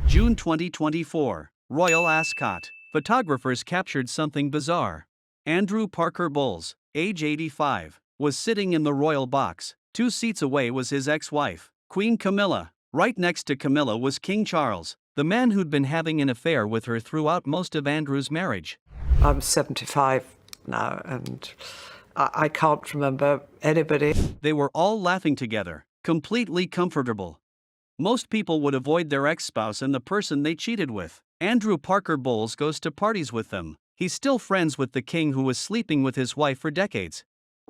June 2024. Royal Ascot. Photographers captured something bizarre. Andrew Parker Bowles, age 85, was sitting in the royal box. 2 seats away was his ex-wife, Queen Camilla. Right next to Camilla was King Charles, the man who'd been having an affair with her throughout most of Andrew's marriage. I'm 75 now, and I can't remember anybody. They were all laughing together, completely comfortable. Most people would avoid their ex-spouse and the person they cheated with. Andrew Parker Bowles goes to parties with them. He's still friends with the king who was sleeping with his wife for decades.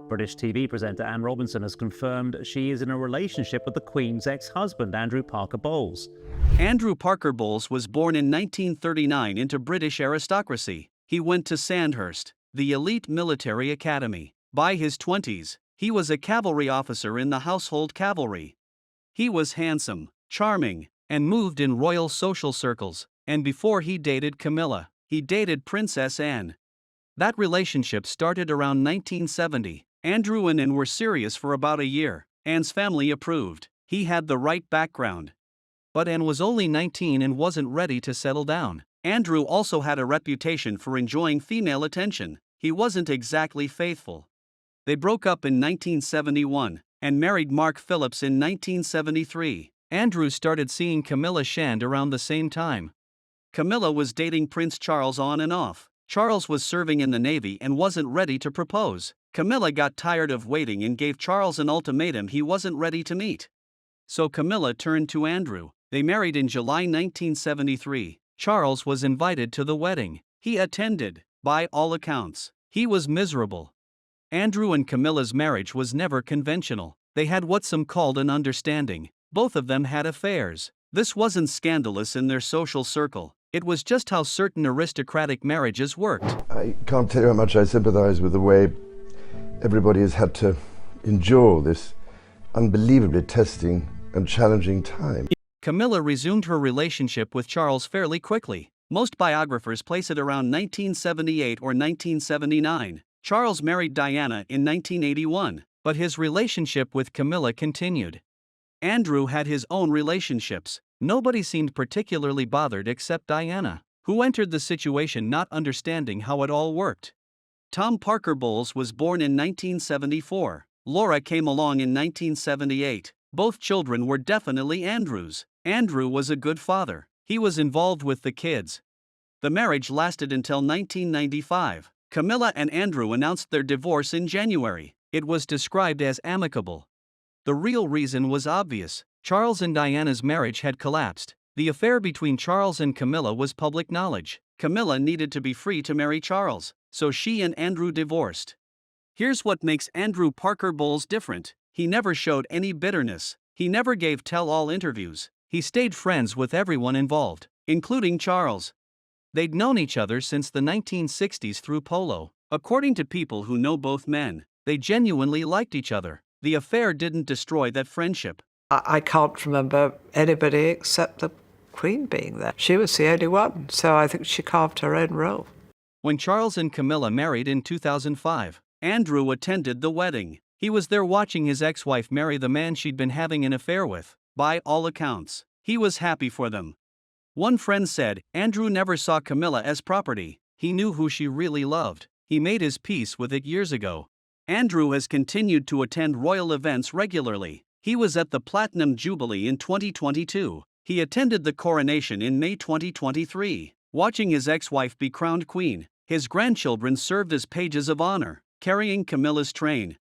British TV presenter Anne Robinson has confirmed she is in a relationship with the Queen's ex-husband, Andrew Parker Bowles. Andrew Parker Bowles was born in 1939 into British aristocracy. He went to Sandhurst, the elite military academy. By his 20s, he was a cavalry officer in the Household Cavalry. He was handsome, charming, and moved in royal social circles. And before he dated Camilla, he dated Princess Anne. That relationship started around 1970. Andrew and Anne were serious for about a year. Anne's family approved. He had the right background. But Anne was only 19 and wasn't ready to settle down. Andrew also had a reputation for enjoying female attention. He wasn't exactly faithful. They broke up in 1971 and married Mark Phillips in 1973. Andrew started seeing Camilla Shand around the same time. Camilla was dating Prince Charles on and off. Charles was serving in the Navy and wasn't ready to propose. Camilla got tired of waiting and gave Charles an ultimatum he wasn't ready to meet. So Camilla turned to Andrew. They married in July 1973. Charles was invited to the wedding. He attended. By all accounts, he was miserable. Andrew and Camilla's marriage was never conventional. They had what some called an understanding. Both of them had affairs. This wasn't scandalous in their social circle. It was just how certain aristocratic marriages worked. I can't tell you how much I sympathize with the way everybody has had to endure this unbelievably testing and challenging time. Camilla resumed her relationship with Charles fairly quickly. Most biographers place it around 1978 or 1979. Charles married Diana in 1981, but his relationship with Camilla continued. Andrew had his own relationships. Nobody seemed particularly bothered except Diana, who entered the situation not understanding how it all worked. Tom Parker Bowles was born in 1974. Laura came along in 1978. Both children were definitely Andrew's. Andrew was a good father. He was involved with the kids. The marriage lasted until 1995. Camilla and Andrew announced their divorce in January. It was described as amicable. The real reason was obvious. Charles and Diana's marriage had collapsed. The affair between Charles and Camilla was public knowledge. Camilla needed to be free to marry Charles, so she and Andrew divorced. Here's what makes Andrew Parker Bowles different. He never showed any bitterness. He never gave tell-all interviews. He stayed friends with everyone involved, including Charles. They'd known each other since the 1960s through polo. According to people who know both men, they genuinely liked each other. The affair didn't destroy that friendship. I can't remember anybody except the Queen being there. She was the only one, so I think she carved her own role. When Charles and Camilla married in 2005, Andrew attended the wedding. He was there watching his ex-wife marry the man she'd been having an affair with. By all accounts, he was happy for them. One friend said, Andrew never saw Camilla as property. He knew who she really loved. He made his peace with it years ago. Andrew has continued to attend royal events regularly. He was at the Platinum Jubilee in 2022. He attended the coronation in May 2023, watching his ex-wife be crowned queen. His grandchildren served as pages of honor, carrying Camilla's train.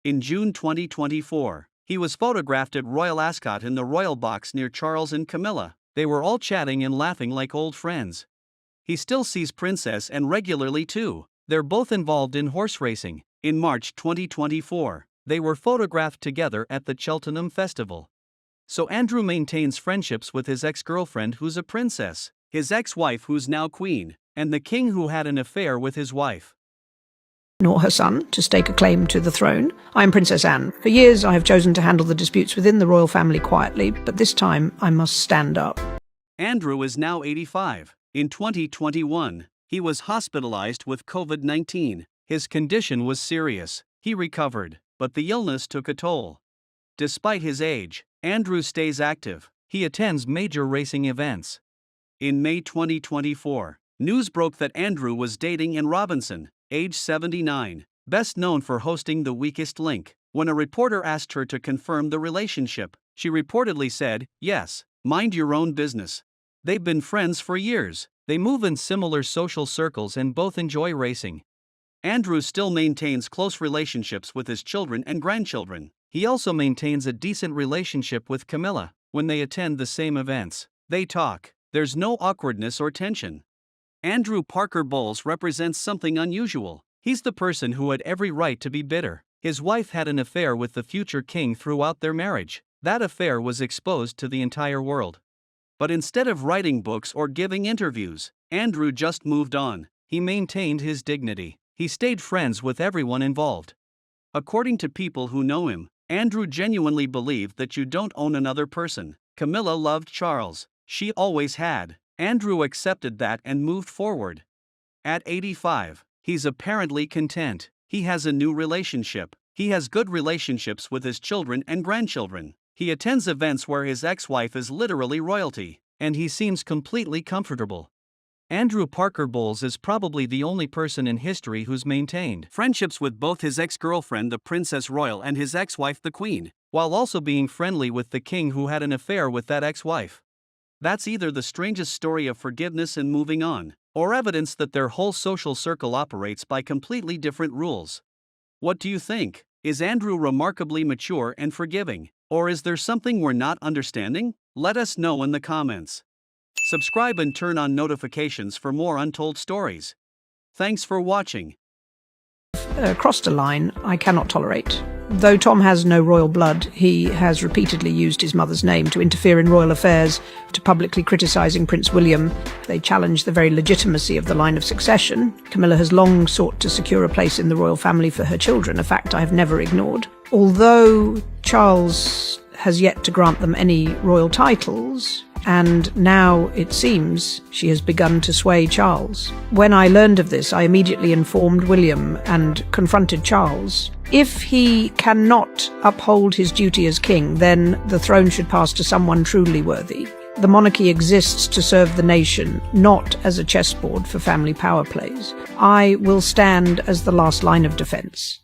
In June 2024, he was photographed at Royal Ascot in the royal box near Charles and Camilla. They were all chatting and laughing like old friends. He still sees Princess Anne regularly too. They're both involved in horse racing. In March 2024, they were photographed together at the Cheltenham Festival. So Andrew maintains friendships with his ex-girlfriend who's a princess, his ex-wife who's now queen, and the king who had an affair with his wife. Nor her son to stake a claim to the throne. I am Princess Anne. For years I have chosen to handle the disputes within the royal family quietly, but this time I must stand up. Andrew is now 85. In 2021, he was hospitalized with COVID-19. His condition was serious. He recovered, but the illness took a toll. Despite his age, Andrew stays active. He attends major racing events. In May 2024, news broke that Andrew was dating Anne Robinson, age 79, best known for hosting The Weakest Link. When a reporter asked her to confirm the relationship, she reportedly said, "Yes, mind your own business." They've been friends for years. They move in similar social circles and both enjoy racing. Andrew still maintains close relationships with his children and grandchildren. He also maintains a decent relationship with Camilla. When they attend the same events, they talk. There's no awkwardness or tension. Andrew Parker Bowles represents something unusual. He's the person who had every right to be bitter. His wife had an affair with the future king throughout their marriage. That affair was exposed to the entire world. But instead of writing books or giving interviews, Andrew just moved on. He maintained his dignity. He stayed friends with everyone involved. According to people who know him, Andrew genuinely believed that you don't own another person. Camilla loved Charles. She always had. Andrew accepted that and moved forward. At 85, he's apparently content. He has a new relationship. He has good relationships with his children and grandchildren. He attends events where his ex-wife is literally royalty, and he seems completely comfortable. Andrew Parker Bowles is probably the only person in history who's maintained friendships with both his ex-girlfriend the Princess Royal and his ex-wife the Queen, while also being friendly with the king who had an affair with that ex-wife. That's either the strangest story of forgiveness and moving on, or evidence that their whole social circle operates by completely different rules. What do you think? Is Andrew remarkably mature and forgiving, or is there something we're not understanding? Let us know in the comments. Subscribe and turn on notifications for more untold stories. Thanks for watching. Crossed a line I cannot tolerate. Though Tom has no royal blood, he has repeatedly used his mother's name to interfere in royal affairs, to publicly criticising Prince William. They challenge the very legitimacy of the line of succession. Camilla has long sought to secure a place in the royal family for her children, a fact I have never ignored. Although Charles has yet to grant them any royal titles, and now, it seems, she has begun to sway Charles. When I learned of this, I immediately informed William and confronted Charles. If he cannot uphold his duty as king, then the throne should pass to someone truly worthy. The monarchy exists to serve the nation, not as a chessboard for family power plays. I will stand as the last line of defense.